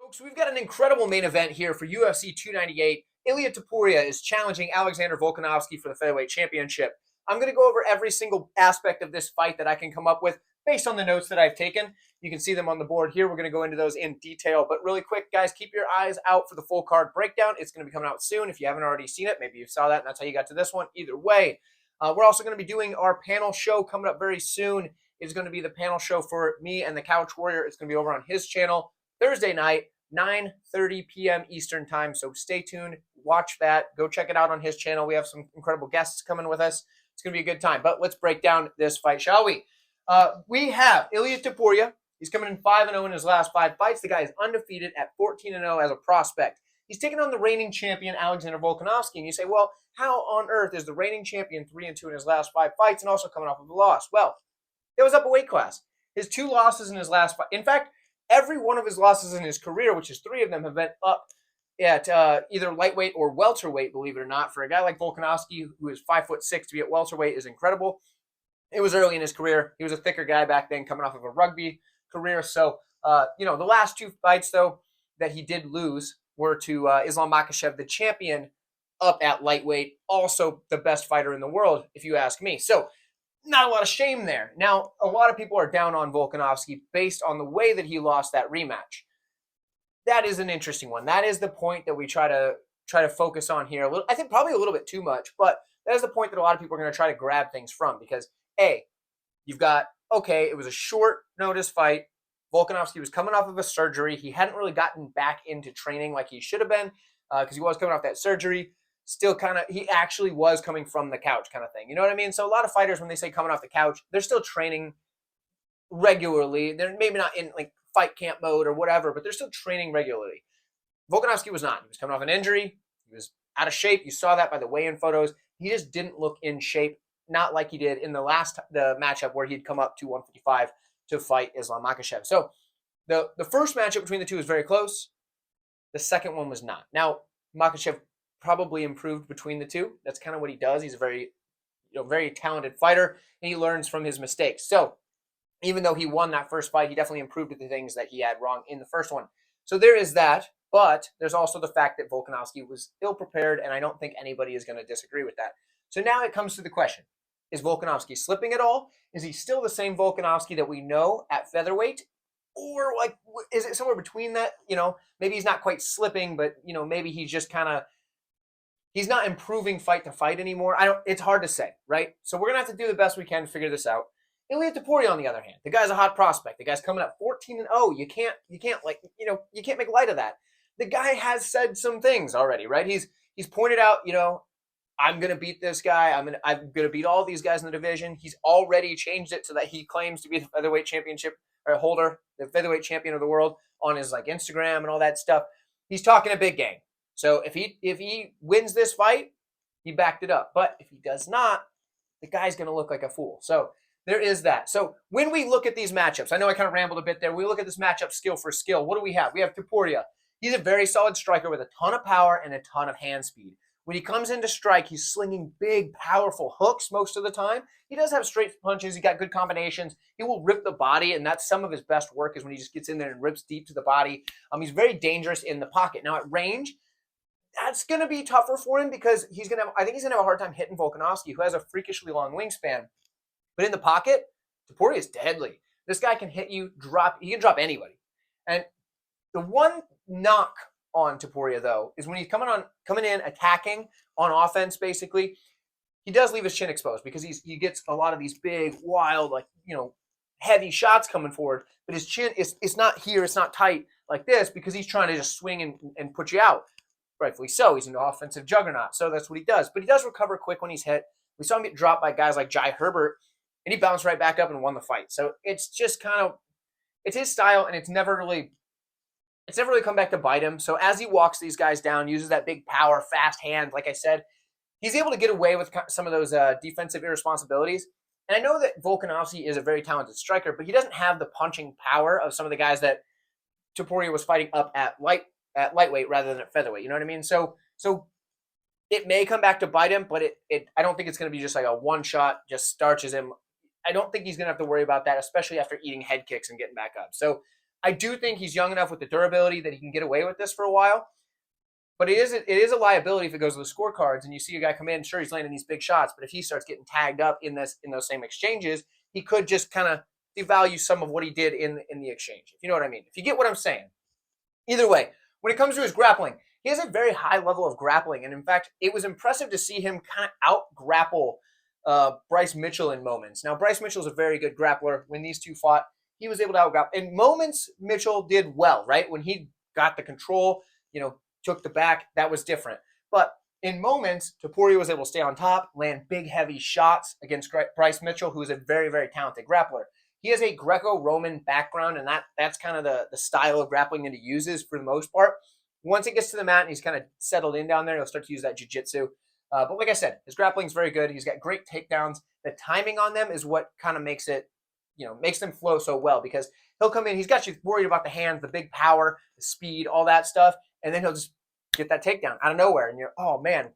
Folks, we've got an incredible main event here for UFC 298. Ilia Topuria is challenging Alexander Volkanovski for the featherweight championship. I'm going to go over every single aspect of this fight that I can come up with based on the notes that I've taken. You can see them on the board here. We're going to go into those in detail. But really quick, guys, keep your eyes out for the full card breakdown. It's going to be coming out soon. If you haven't already seen it, maybe you saw that and that's how you got to this one. Either way, we're also going to be doing our panel show coming up very soon. It's going to be the panel show for me and the Couch Warrior. It's going to be over on his channel Thursday night, 9:30 p.m. Eastern time. So stay tuned, watch that, go check it out on his channel. We have some incredible guests coming with us. It's going to be a good time. But let's break down this fight, shall we? We have Ilia Topuria. He's coming in 5-0 in his last 5 fights. The guy is undefeated at 14-0 as a prospect. He's taking on the reigning champion, Alexander Volkanovski. And you say, well, how on earth is the reigning champion 3-2 in his last 5 fights and also coming off of a loss? Well, it was up a weight class. His 2 losses in his last 5. In fact, every one of his losses in his career, which is 3 of them, have been up at either lightweight or welterweight, believe it or not. For a guy like Volkanovski, who is 5'6", to be at welterweight is incredible. It was early in his career. He was a thicker guy back then, coming off of a rugby career. So, the last 2 fights, though, that he did lose were to Islam Makhachev, the champion, up at lightweight, also the best fighter in the world, if you ask me. So, not a lot of shame there. Now, a lot of people are down on Volkanovski based on the way that he lost that rematch. That is an interesting one. That is the point that we try to focus on here. I think probably a little bit too much, but that is the point that a lot of people are going to try to grab things from because, A, you've got, okay, it was a short notice fight. Volkanovski was coming off of a surgery. He hadn't really gotten back into training like he should have been because he was coming off that surgery. Still he actually was coming from the couch kind of thing. You know what I mean? So a lot of fighters, when they say coming off the couch, they're still training regularly. They're maybe not in like fight camp mode or whatever, but they're still training regularly. Volkanovski was not. He was coming off an injury. He was out of shape. You saw that by the weigh-in photos. He just didn't look in shape, not like he did in the matchup where he'd come up to 155 to fight Islam Makhachev. So the first matchup between the two was very close. The second one was not. Now, Makhachev probably improved between the two. That's kind of what he does. He's a very, very talented fighter, and he learns from his mistakes. So even though he won that first fight, he definitely improved with the things that he had wrong in the first one. So there is that, but there's also the fact that Volkanovski was ill-prepared, and I don't think anybody is going to disagree with that. So now it comes to the question, is Volkanovski slipping at all? Is he still the same Volkanovski that we know at featherweight? Or is it somewhere between that? Maybe he's not quite slipping, but maybe he's just he's not improving fight to fight anymore. It's hard to say, right? So we're gonna have to do the best we can to figure this out. Ilia Topuria, on the other hand, the guy's a hot prospect. The guy's coming up 14-0. You can't make light of that. The guy has said some things already, right? He's pointed out, I'm gonna beat this guy. I'm gonna beat all these guys in the division. He's already changed it so that he claims to be the featherweight championship holder, the featherweight champion of the world on his Instagram and all that stuff. He's talking a big game. So if he wins this fight, he backed it up. But if he does not, the guy's going to look like a fool. So there is that. So when we look at these matchups, I know I kind of rambled a bit there. We look at this matchup skill for skill. What do we have? We have Topuria. He's a very solid striker with a ton of power and a ton of hand speed. When he comes in to strike, he's slinging big, powerful hooks most of the time. He does have straight punches. He's got good combinations. He will rip the body, and that's some of his best work is when he just gets in there and rips deep to the body. He's very dangerous in the pocket. Now at range, that's going to be tougher for him because I think he's going to have a hard time hitting Volkanovski, who has a freakishly long wingspan. But in the pocket, Topuria is deadly. This guy can hit you, he can drop anybody. And the one knock on Topuria, though, is when he's coming in, attacking on offense, basically, he does leave his chin exposed because he gets a lot of these big, wild, heavy shots coming forward. But his chin it's not here, it's not tight like this because he's trying to just swing and put you out. Rightfully so. He's an offensive juggernaut, so that's what he does. But he does recover quick when he's hit. We saw him get dropped by guys like Jai Herbert, and he bounced right back up and won the fight. So it's just it's his style, and it's never really come back to bite him. So as he walks these guys down, uses that big power, fast hand, like I said, he's able to get away with some of those defensive irresponsibilities. And I know that Volkanovski is a very talented striker, but he doesn't have the punching power of some of the guys that Topuria was fighting up at lightweight rather than at featherweight. You know what I mean? So it may come back to bite him, but I don't think it's going to be just like a one shot, just starches him. I don't think he's going to have to worry about that, especially after eating head kicks and getting back up. So I do think he's young enough with the durability that he can get away with this for a while. But it is a liability if it goes to the scorecards and you see a guy come in, sure, he's landing these big shots, but if he starts getting tagged up in those same exchanges, he could just kind of devalue some of what he did in the exchange. If you know what I mean. If you get what I'm saying. Either way, when it comes to his grappling, he has a very high level of grappling. And in fact, it was impressive to see him kind of out-grapple Bryce Mitchell in moments. Now, Bryce Mitchell is a very good grappler. When these two fought, he was able to out-grapple. In moments, Mitchell did well, right? When he got the control, took the back, that was different. But in moments, Topuria was able to stay on top, land big, heavy shots against Bryce Mitchell, who is a very, very talented grappler. He has a Greco-Roman background, and that's kind of the style of grappling that he uses for the most part. Once it gets to the mat and he's kind of settled in down there, he'll start to use that jiu-jitsu. But like I said, his grappling is very good. He's got great takedowns. The timing on them is what kind of makes them flow so well, because he'll come in, he's got you worried about the hands, the big power, the speed, all that stuff, and then he'll just get that takedown out of nowhere, and you're, oh man,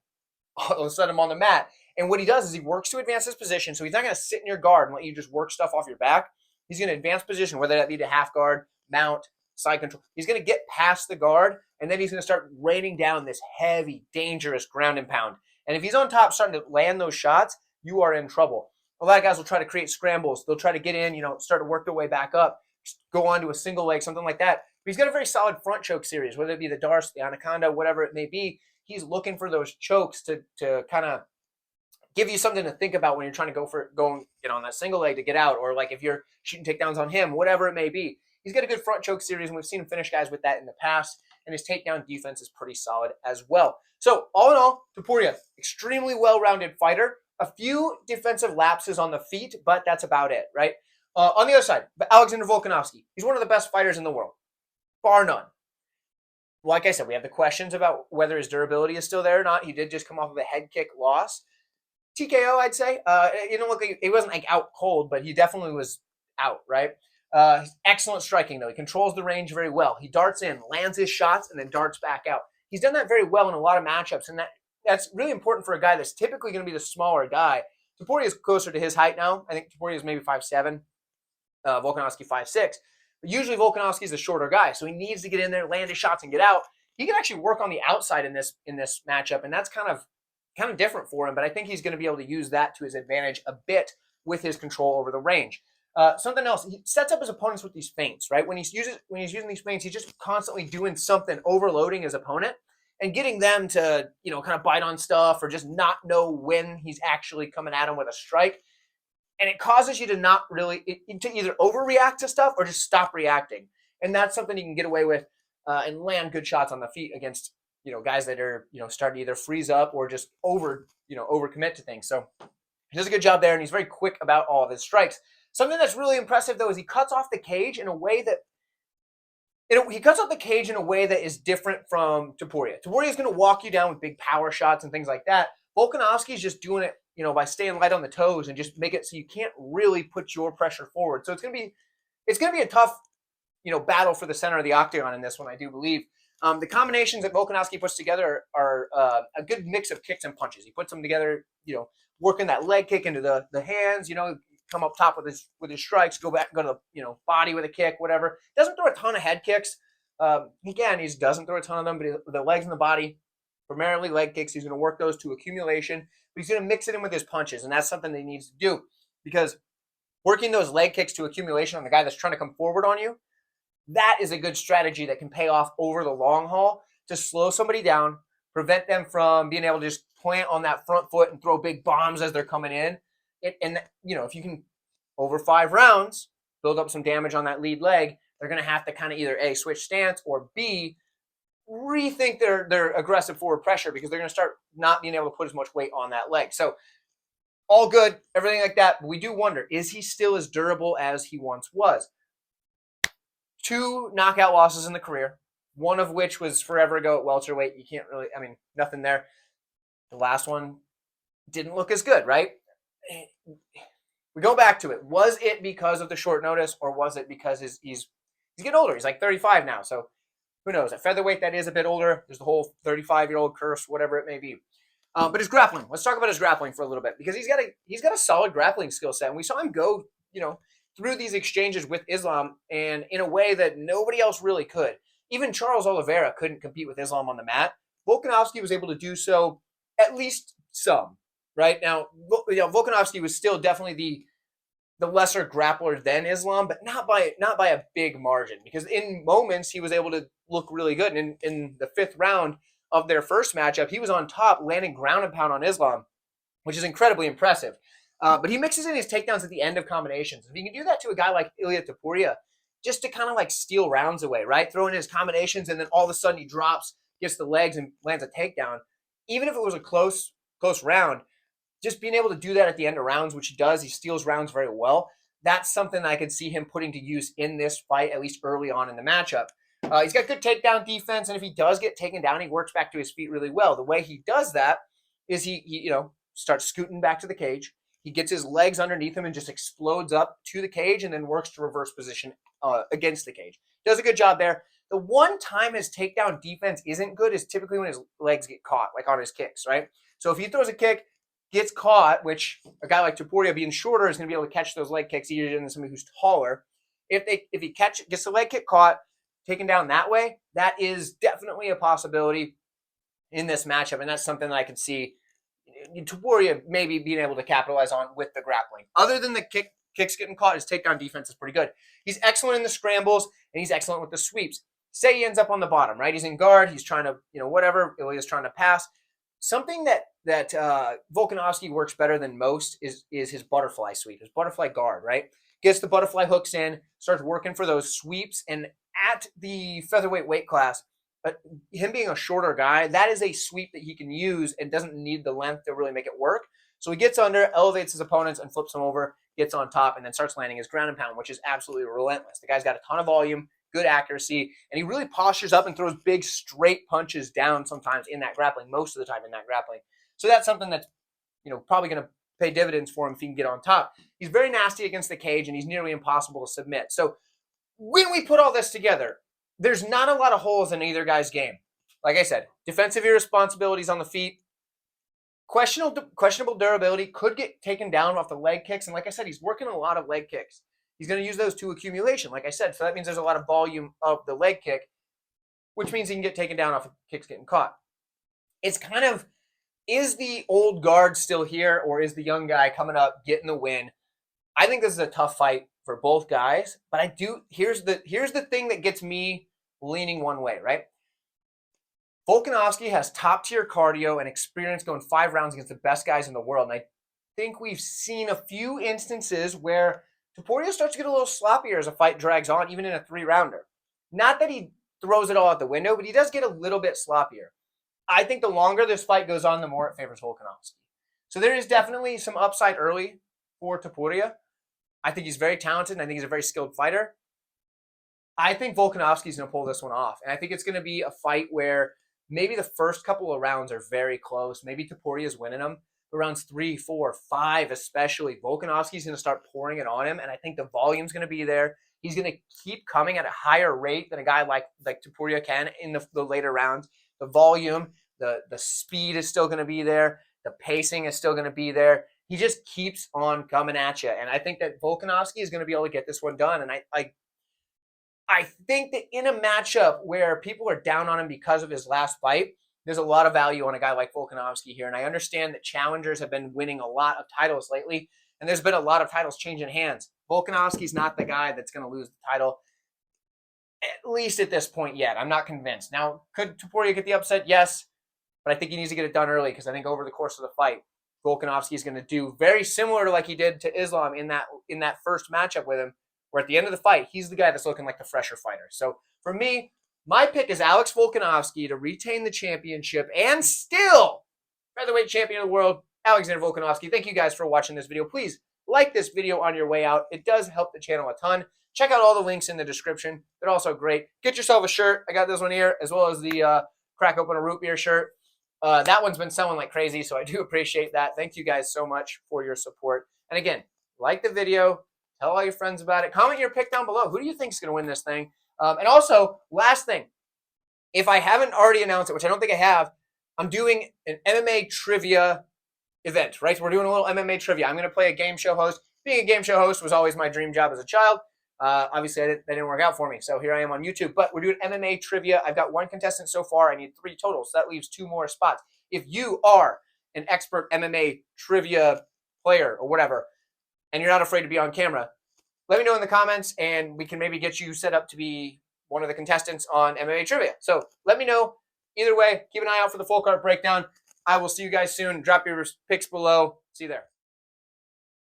all of a sudden I'm on the mat. And what he does is he works to advance his position, so he's not going to sit in your guard and let you just work stuff off your back. He's going to advance position, whether that be to half guard, mount, side control. He's going to get past the guard, and then he's going to start raining down this heavy, dangerous ground and pound. And if he's on top starting to land those shots, you are in trouble. A lot of guys will try to create scrambles. They'll try to get in, start to work their way back up, go on to a single leg, something like that. But he's got a very solid front choke series, whether it be the Darce, the Anaconda, whatever it may be. He's looking for those chokes to kind of give you something to think about when you're trying to go on that single leg to get out, or like if you're shooting takedowns on him, whatever it may be. He's got a good front choke series, and we've seen him finish guys with that in the past, and his takedown defense is pretty solid as well. So all in all, Topuria, extremely well-rounded fighter. A few defensive lapses on the feet, but that's about it, right? On the other side, Alexander Volkanovski. He's one of the best fighters in the world, bar none. Like I said, we have the questions about whether his durability is still there or not. He did just come off of a head kick loss. TKO, I'd say. It wasn't like out cold, but he definitely was out, right? Excellent striking, though. He controls the range very well. He darts in, lands his shots, and then darts back out. He's done that very well in a lot of matchups, and that's really important for a guy that's typically going to be the smaller guy. Topuria is closer to his height now. I think Topuria is maybe 5'7", Volkanovski 5'6". But usually Volkanovski is a shorter guy, so he needs to get in there, land his shots, and get out. He can actually work on the outside in this matchup, and that's kind of different for him. But I think he's going to be able to use that to his advantage a bit with his control over the range. Something else, he sets up his opponents with these feints, right? When he's using these feints, he's just constantly doing something, overloading his opponent and getting them to, kind of bite on stuff or just not know when he's actually coming at him with a strike. And it causes you to not really, to either overreact to stuff or just stop reacting. And that's something you can get away with and land good shots on the feet against, guys that are, starting to either freeze up or just overcommit to things. So he does a good job there, and he's very quick about all of his strikes. Something that's really impressive, though, is he cuts off the cage in a way that is different from Topuria. Topuria is going to walk you down with big power shots and things like that. Volkanovski is just doing it, by staying light on the toes and just make it so you can't really put your pressure forward. So it's going to be a tough, battle for the center of the octagon in this one, I do believe. The combinations that Volkanovski puts together are a good mix of kicks and punches. He puts them together, working that leg kick into the hands, come up top with his strikes, go back, go to the body with a kick, whatever. Doesn't throw a ton of head kicks. Again, he doesn't throw a ton of them, but the legs and the body, primarily leg kicks. He's going to work those to accumulation, but he's going to mix it in with his punches, and that's something that he needs to do, because working those leg kicks to accumulation on the guy that's trying to come forward on you, that is a good strategy that can pay off over the long haul to slow somebody down, prevent them from being able to just plant on that front foot and throw big bombs as they're coming in. If you can, over 5 rounds, build up some damage on that lead leg, they're going to have to kind of either A, switch stance, or B, rethink their aggressive forward pressure, because they're going to start not being able to put as much weight on that leg. So all good, everything like that. But we do wonder, is he still as durable as he once was? 2 knockout losses in the career, one of which was forever ago at welterweight. You can't really, nothing there. The last one didn't look as good, right? We go back to it. Was it because of the short notice, or was it because he's getting older? He's like 35 now, so who knows? At featherweight, that is a bit older. There's the whole 35-year-old curse, whatever it may be. But his grappling. Let's talk about his grappling for a little bit, because he's got a solid grappling skill set, and we saw him go. through these exchanges with Islam and in a way that nobody else really could. Even Charles Oliveira couldn't compete with Islam on the mat. Volkanovski was able to do so at least some, right? Now, Volkanovski was still definitely the lesser grappler than Islam, but not by a big margin, because in moments he was able to look really good. And in the 5th round of their first matchup, he was on top, landing ground and pound on Islam, which is incredibly impressive. But he mixes in his takedowns at the end of combinations. If he can do that to a guy like Ilia Topuria, just to kind of like steal rounds away, right? Throw in his combinations, and then all of a sudden he drops, gets the legs, and lands a takedown. Even if it was a close round, just being able to do that at the end of rounds, which he does, he steals rounds very well. That's something I could see him putting to use in this fight, at least early on in the matchup. He's got good takedown defense, and if he does get taken down, he works back to his feet really well. The way he does that is he starts scooting back to the cage. He gets his legs underneath him and just explodes up to the cage, and then works to reverse position against the cage. Does a good job there. The one time his takedown defense isn't good is typically when his legs get caught, like on his kicks, right? So if he throws a kick, gets caught, which a guy like Topuria being shorter is going to be able to catch those leg kicks easier than somebody who's taller. If he gets the leg kick caught, taken down that way, that is definitely a possibility in this matchup, and that's something that I can see Topuria maybe being able to capitalize on with the grappling. Other than the kicks getting caught, his takedown defense is pretty good. He's excellent in the scrambles, and he's excellent with the sweeps. Say he ends up on the bottom, right? He's in guard. He's trying to, whatever. Ilia's trying to pass. Something that Volkanovski works better than most is his butterfly sweep, his butterfly guard, right? Gets the butterfly hooks in, starts working for those sweeps, and at the featherweight weight class, him being a shorter guy, that is a sweep that he can use and doesn't need the length to really make it work. So he gets under, elevates his opponents, and flips them over, gets on top, and then starts landing his ground and pound, which is absolutely relentless. The guy's got a ton of volume, good accuracy, and he really postures up and throws big straight punches down sometimes in that grappling, most of the time in that grappling. So that's something that's probably going to pay dividends for him if he can get on top. He's very nasty against the cage, and he's nearly impossible to submit. So when we put all this together, there's not a lot of holes in either guy's game. Like I said, defensive irresponsibilities on the feet, questionable durability, could get taken down off the leg kicks. And like I said, he's working a lot of leg kicks. He's going to use those to accumulation, like I said. So that means there's a lot of volume of the leg kick, which means he can get taken down off of kicks getting caught. It's kind of, is the old guard still here, or is the young guy coming up getting the win? I think this is a tough fight for both guys, but here's the thing that gets me leaning one way, right? Volkanovski has top-tier cardio and experience going 5 rounds against the best guys in the world. And I think we've seen a few instances where Topuria starts to get a little sloppier as a fight drags on, even in a 3-rounder. Not that he throws it all out the window, but he does get a little bit sloppier. I think the longer this fight goes on, the more it favors Volkanovski. So there is definitely some upside early for Topuria. I think he's very talented, and I think he's a very skilled fighter. I think Volkanovski's going to pull this one off. And I think it's going to be a fight where maybe the first couple of rounds are very close. Maybe Topuria's winning them. But rounds 3, 4, 5 especially, Volkanovski's going to start pouring it on him. And I think the volume's going to be there. He's going to keep coming at a higher rate than a guy like Topuria can in the later rounds. The volume, the speed is still going to be there. The pacing is still going to be there. He just keeps on coming at you. And I think that Volkanovski is going to be able to get this one done. And I think that in a matchup where people are down on him because of his last fight, there's a lot of value on a guy like Volkanovski here. And I understand that challengers have been winning a lot of titles lately, and there's been a lot of titles changing hands. Volkanovski's not the guy that's going to lose the title, at least at this point yet. I'm not convinced. Now, could Topuria get the upset? Yes, but I think he needs to get it done early, because I think over the course of the fight, Volkanovski is going to do very similar to like he did to Islam in that first matchup with him, where at the end of the fight, he's the guy that's looking like the fresher fighter. So for me, my pick is Alex Volkanovski to retain the championship and still featherweight champion of the world, Alexander Volkanovski. Thank you guys for watching this video. Please like this video on your way out. It does help the channel a ton. Check out all the links in the description. They're also great. Get yourself a shirt. I got this one here, as well as the Crack Open a Root Beer shirt. That one's been selling like crazy, so I do appreciate that. Thank you guys so much for your support. And again, like the video. Tell all your friends about it. Comment your pick down below. Who do you think is going to win this thing? And also, last thing, if I haven't already announced it, which I don't think I have, I'm doing an MMA trivia event, right? So we're doing a little MMA trivia. I'm going to play a game show host. being a game show host was always my dream job as a child. Obviously, that didn't work out for me. So here I am on YouTube. But we're doing MMA trivia. I've got 1 contestant so far. I need 3 total. So that leaves 2 more spots. If you are an expert MMA trivia player or whatever, and you're not afraid to be on camera, let me know in the comments, and we can maybe get you set up to be one of the contestants on MMA trivia. So let me know. Either way, keep an eye out for the full card breakdown. I will see you guys soon. Drop your picks below. See you there.